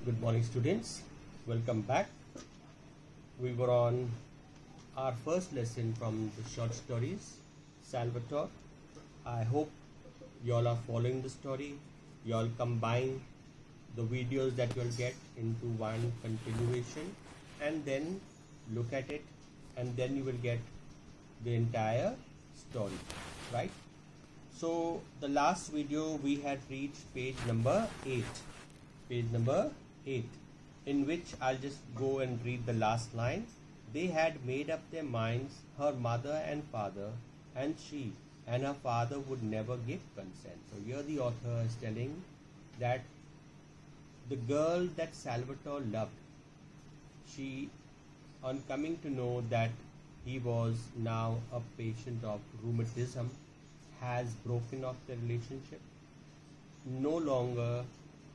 Good morning, students. Welcome back. We were on our first lesson from the short stories, Salvatore. I hope you all are following the story. You all combine the videos that you will get into one continuation and then look at it, and then you will get the entire story, right? So the last video we had reached page number 8. Page number 8, in which I'll just go and read the last line. They had made up their minds, her mother and father, and she and her father would never give consent. So here the author is telling that the girl that Salvatore loved, she, on coming to know that he was now a patient of rheumatism, has broken off the relationship, no longer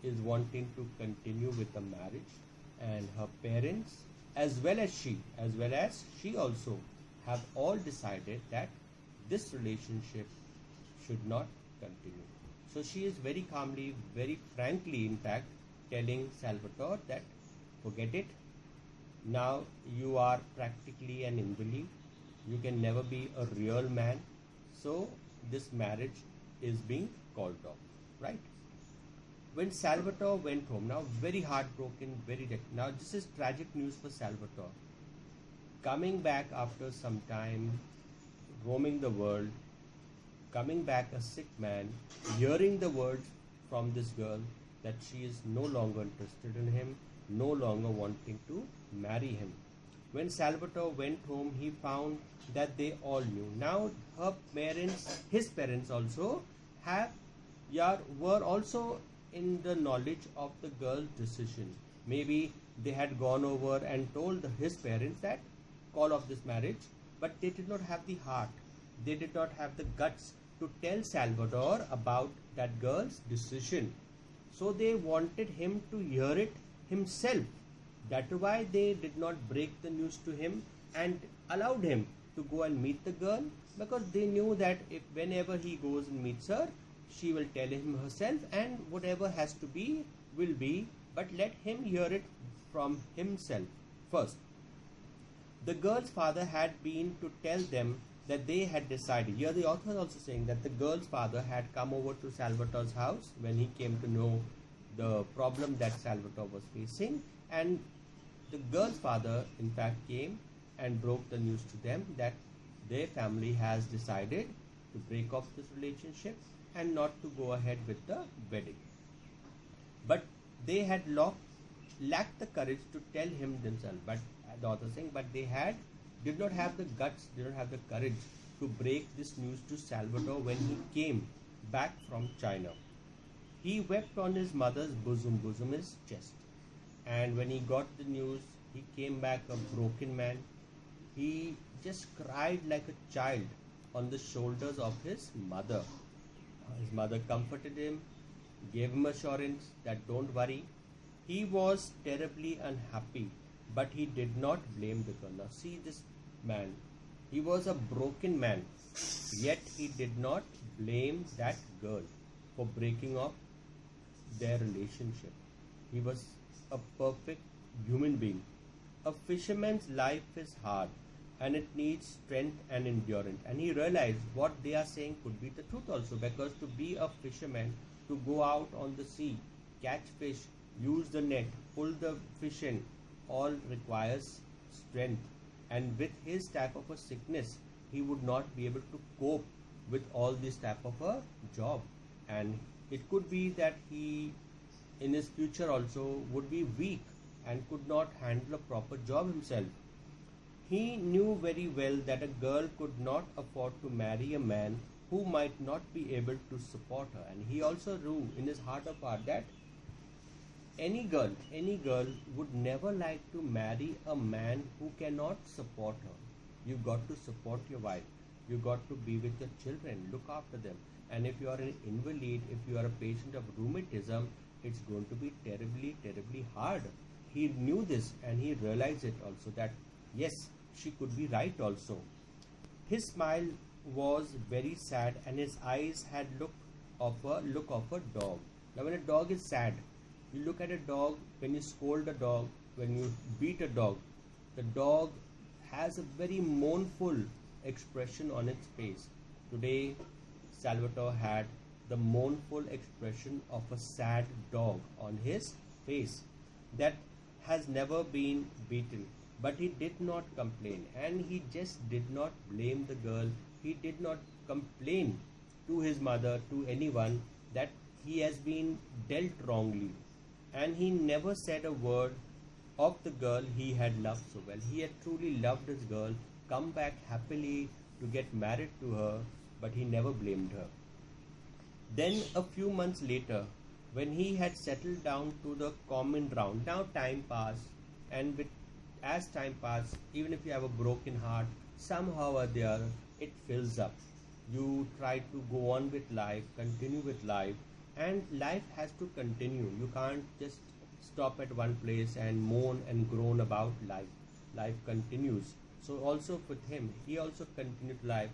is wanting to continue with the marriage, and her parents as well as she also have all decided that this relationship should not continue. So she is very calmly, very frankly in fact, telling Salvatore that forget it, now you are practically an invalid, you can never be a real man, so this marriage is being called off, right? When Salvatore went home, now very heartbroken, now this is tragic news for Salvatore. Coming back after some time, roaming the world, coming back a sick man, hearing the words from this girl that she is no longer interested in him, no longer wanting to marry him. When Salvatore went home, he found that they all knew. Now her parents, his parents also were also in the knowledge of the girl's decision. Maybe they had gone over and told his parents that call off this marriage, but they did not have the heart, they did not have the guts to tell Salvatore about that girl's decision. So they wanted him to hear it himself. That's why they did not break the news to him and allowed him to go and meet the girl, because they knew that if whenever he goes and meets her, she will tell him herself, and whatever has to be will be, but let him hear it from himself first. The girl's father had been to tell them that they had decided. Here the author is also saying that the girl's father had come over to Salvatore's house when he came to know the problem that Salvatore was facing, and the girl's father in fact came and broke the news to them that their family has decided to break off this relationship and not to go ahead with the wedding. But they had lacked the courage to tell him themselves. But the author saying, but they did not have the guts, did not have the courage to break this news to Salvatore when he came back from China. He wept on his mother's bosom his chest. And when he got the news, he came back a broken man. He just cried like a child on the shoulders of his mother. His mother comforted him, gave him assurance that don't worry. He was terribly unhappy, but he did not blame the girl. Now see this man, he was a broken man, yet he did not blame that girl for breaking off their relationship. He was a perfect human being. A fisherman's life is hard, and it needs strength and endurance. And he realized what they are saying could be the truth also, because to be a fisherman, to go out on the sea, catch fish, use the net, pull the fish in, all requires strength. And with his type of a sickness, he would not be able to cope with all this type of a job. And it could be that he in his future also would be weak and could not handle a proper job himself. He knew very well that a girl could not afford to marry a man who might not be able to support her. And he also knew in his heart of heart that any girl would never like to marry a man who cannot support her. You got to support your wife. You got to be with your children, look after them. And if you are an invalid, if you are a patient of rheumatism, it's going to be terribly, terribly hard. He knew this, and he realized it also, that yes, she could be right also. His smile was very sad, and his eyes had look of a dog. Now when a dog is sad, You look at a dog, when you scold a dog, when you beat a dog, the dog has a very mournful expression on its face. Today, Salvatore had the mournful expression of a sad dog on his face that has never been beaten. But he did not complain, and he just did not blame the girl. He did not complain to his mother, to anyone, that he has been dealt wrongly. And he never said a word of the girl he had loved so well. He had truly loved his girl, come back happily to get married to her, but he never blamed her. Then, a few months later, when he had settled down to the common round, now time passed, and as time passed, even if you have a broken heart, somehow or the other, it fills up. You try to go on with life, continue with life, and life has to continue. You can't just stop at one place and moan and groan about life. Life continues. So also with him, he also continued life.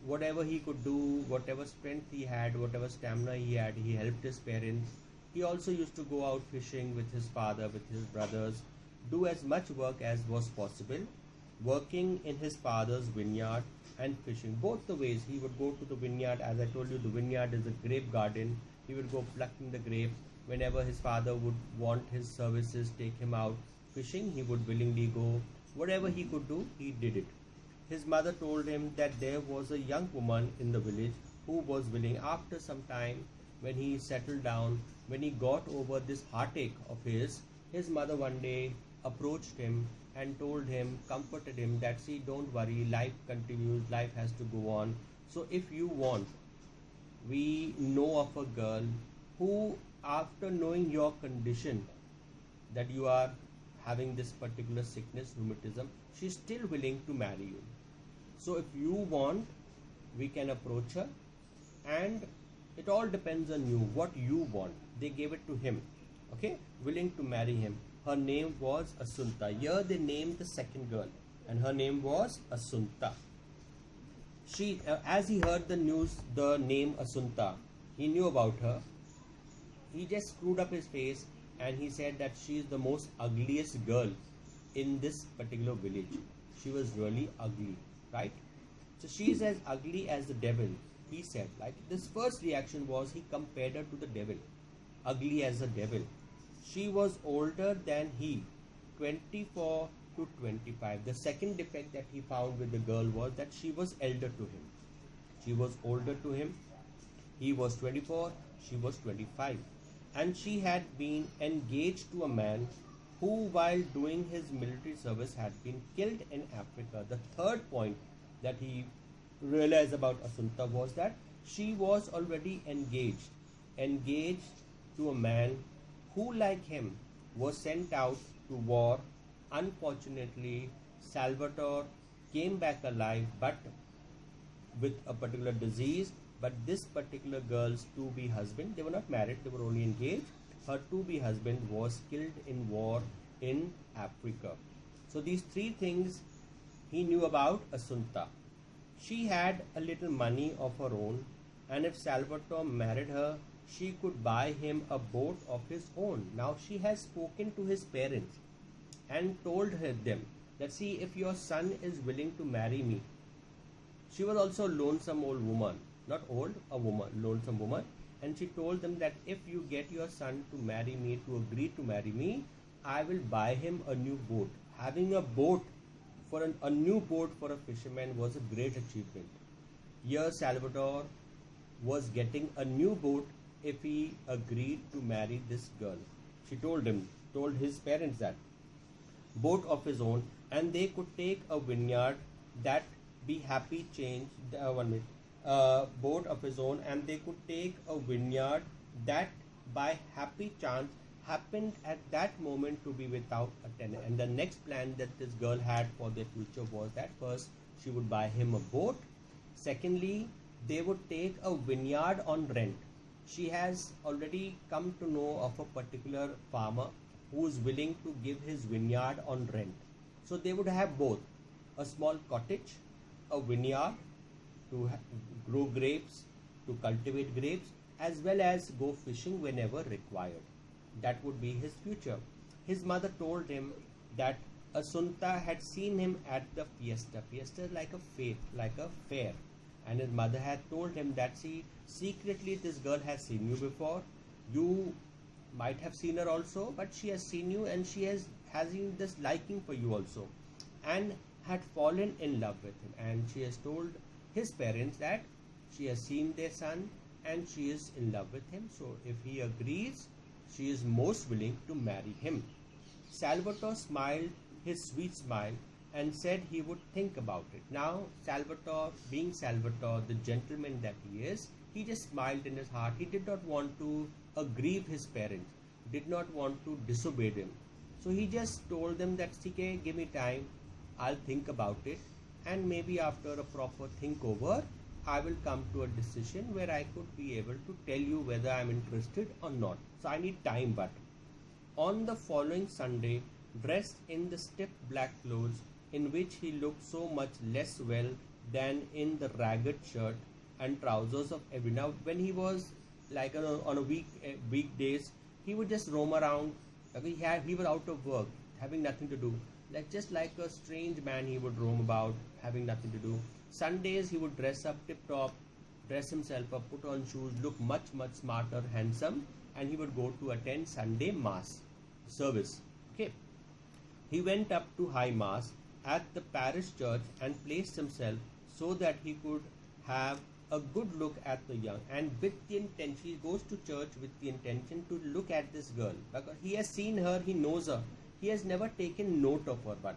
Whatever he could do, whatever strength he had, whatever stamina he had, he helped his parents. He also used to go out fishing with his father, with his brothers, do as much work as was possible, working in his father's vineyard and fishing. Both the ways, he would go to the vineyard. As I told you, the vineyard is a grape garden. He would go plucking the grapes. Whenever his father would want his services, take him out fishing, he would willingly go. Whatever he could do, he did it. His mother told him that there was a young woman in the village who was willing. After some time, when he settled down, when he got over this heartache of his mother one day approached him and told him, comforted him that, see, don't worry, life continues, life has to go on. So if you want, we know of a girl who, after knowing your condition, that you are having this particular sickness, rheumatism, she's still willing to marry you. So if you want, we can approach her, and it all depends on you, what you want. They gave it to him, okay, willing to marry him. Her name was Asunta. Here they named the second girl, and her name was Asunta. She, as he heard the news, the name Asunta, he knew about her. He just screwed up his face and he said that she is the most ugliest girl in this particular village. She was really ugly, right? So she is as ugly as the devil, he said. Like, this first reaction was, he compared her to the devil, ugly as the devil. She was older than he, 24 to 25. The second defect that he found with the girl was that she was elder to him. She was older to him. He was 24, she was 25. And she had been engaged to a man who, while doing his military service, had been killed in Africa. The third point that he realized about Asunta was that she was already engaged to a man who, like him, was sent out to war. Unfortunately, Salvatore came back alive, but with a particular disease. But this particular girl's to-be husband, they were not married, they were only engaged. Her to-be husband was killed in war in Africa. So these three things he knew about Asunta. She had a little money of her own, and if Salvatore married her, she could buy him a boat of his own. Now she has spoken to his parents and told them that, see, if your son is willing to marry me. She was also a lonesome old woman, not old, a woman, lonesome woman, and she told them that if you get your son to marry me, to agree to marry me, I will buy him a new boat. Having a boat for a new boat for a fisherman was a great achievement. Here Salvatore was getting a new boat if he agreed to marry this girl. She told his parents that. Boat of his own, and they could take a vineyard that be happy change, boat of his own, and they could take a vineyard that by happy chance happened at that moment to be without a tenant. And the next plan that this girl had for their future was that, first, she would buy him a boat. Secondly, they would take a vineyard on rent. She has already come to know of a particular farmer who is willing to give his vineyard on rent. So they would have both a small cottage, a vineyard to grow grapes, to cultivate grapes, as well as go fishing whenever required. That would be his future. His mother told him that Asunta had seen him at the fiesta. Fiesta is like a fete, like a fair. And his mother had told him that, see, secretly this girl has seen you before. You might have seen her also, but she has seen you and she has this liking for you also, and had fallen in love with him. And she has told his parents that she has seen their son and she is in love with him. So if he agrees, she is most willing to marry him. Salvatore smiled his sweet smile and said he would think about it. Now, Salvatore, being Salvatore, the gentleman that he is, he just smiled in his heart. He did not want to aggrieve his parents, did not want to disobey them. So he just told them that, CK, give me time, I'll think about it, and maybe after a proper think over, I will come to a decision where I could be able to tell you whether I'm interested or not. So I need time. But on the following Sunday, dressed in the stiff black clothes in which he looked so much less well than in the ragged shirt and trousers of every now, when he was like on a weekdays, he would just roam around. He was out of work, having nothing to do. Just like a strange man, he would roam about, having nothing to do. Sundays he would dress up tip top, dress himself up, put on shoes, look much smarter, handsome, and he would go to attend Sunday mass service. Okay. He went up to high mass at the parish church and placed himself so that he could have a good look at the young, and with the intention, he goes to church with the intention to look at this girl, because he has seen her, he knows her, he has never taken note of her. But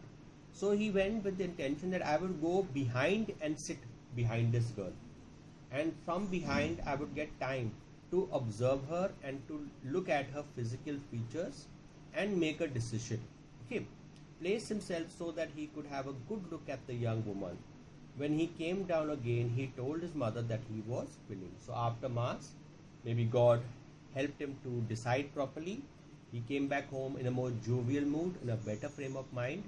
so he went with the intention that I will go behind and sit behind this girl, and from behind I would get time to observe her and to look at her physical features and make a decision. Okay, place himself so that he could have a good look at the young woman. When he came down again, he told his mother that he was willing. So after mass, maybe God helped him to decide properly. He came back home in a more jovial mood, in a better frame of mind,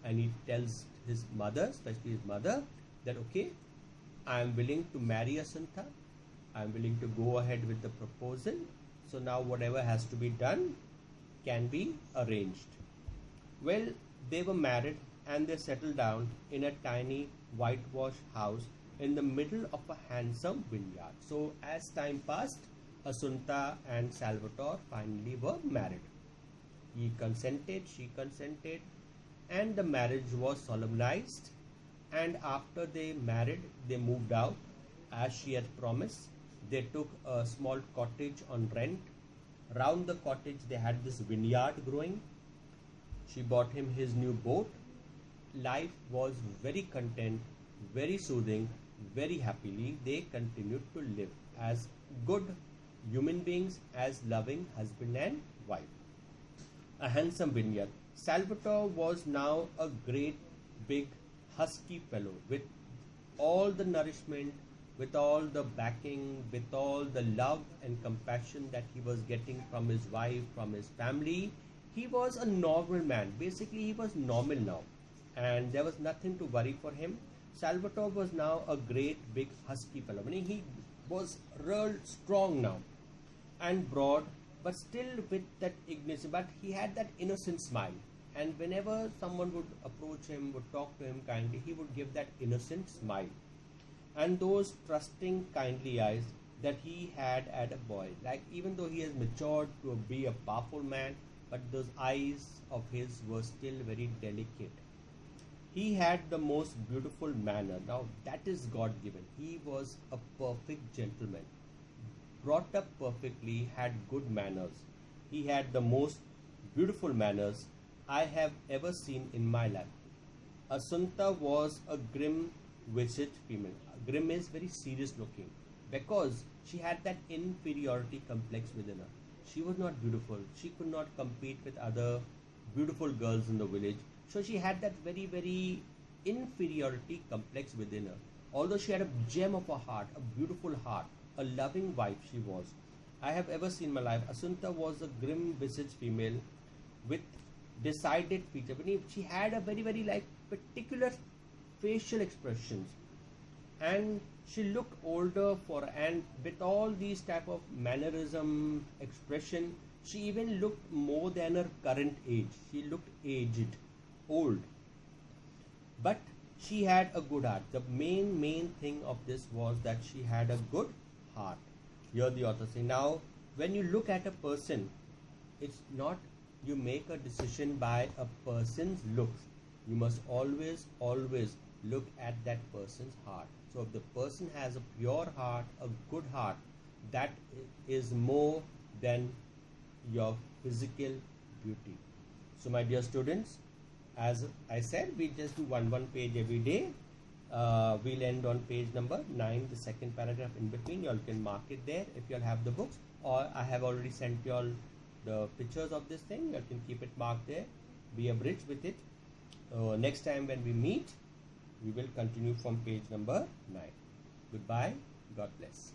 and he tells his mother, especially his mother, that okay, I am willing to marry Asunta. I am willing to go ahead with the proposal. So now whatever has to be done can be arranged. Well, they were married and they settled down in a tiny whitewashed house in the middle of a handsome vineyard. So as time passed, Asunta and Salvatore finally were married. He consented, she consented, and the marriage was solemnized. And after they married, they moved out as she had promised. They took a small cottage on rent. Round the cottage they had this vineyard growing. She bought him his new boat. Life was very content, very soothing, very happily. They continued to live as good human beings, as loving husband and wife. A handsome vineyard. Salvatore was now a great big husky fellow with all the nourishment, with all the backing, with all the love and compassion that he was getting from his wife, from his family. He was a normal man. Basically, he was normal now, and there was nothing to worry for him. Salvatore was now a great big husky fellow. I mean, he was real strong now and broad, but still with that ignorance. But he had that innocent smile, and whenever someone would approach him, would talk to him kindly, he would give that innocent smile, and those trusting, kindly eyes that he had at a boy. Like, even though he has matured to be a powerful man, but those eyes of his were still very delicate. He had the most beautiful manner. Now that is God given. He was a perfect gentleman, brought up perfectly, had good manners. He had the most beautiful manners I have ever seen in my life. Asunta was a grim-visaged female. Grim is very serious looking, because she had that inferiority complex within her. She was not beautiful. She could not compete with other beautiful girls in the village. So she had that very inferiority complex within her. Although she had a gem of a heart, a beautiful heart, a loving wife she was. I have ever seen in my life. Asunta was a grim-visaged female with decided features. She had a very like particular facial expressions, and she looked older and with all these type of mannerism expression, She even looked more than her current age. She looked aged, old. But she had a good heart. The main thing of this was that she had a good heart. Here the author say, now when you look at a person, it's not you make a decision by a person's looks. You must always look at that person's heart. So if the person has a pure heart, a good heart, that is more than your physical beauty. So my dear students, as I said, we just do one page every day. We'll end on page number 9, the second paragraph in between. You all can mark it there if you all have the books, or I have already sent you all the pictures of this thing. You can keep it marked there. Be a bridge with it. Next time when we meet, we will continue from page number 9. Goodbye. God bless.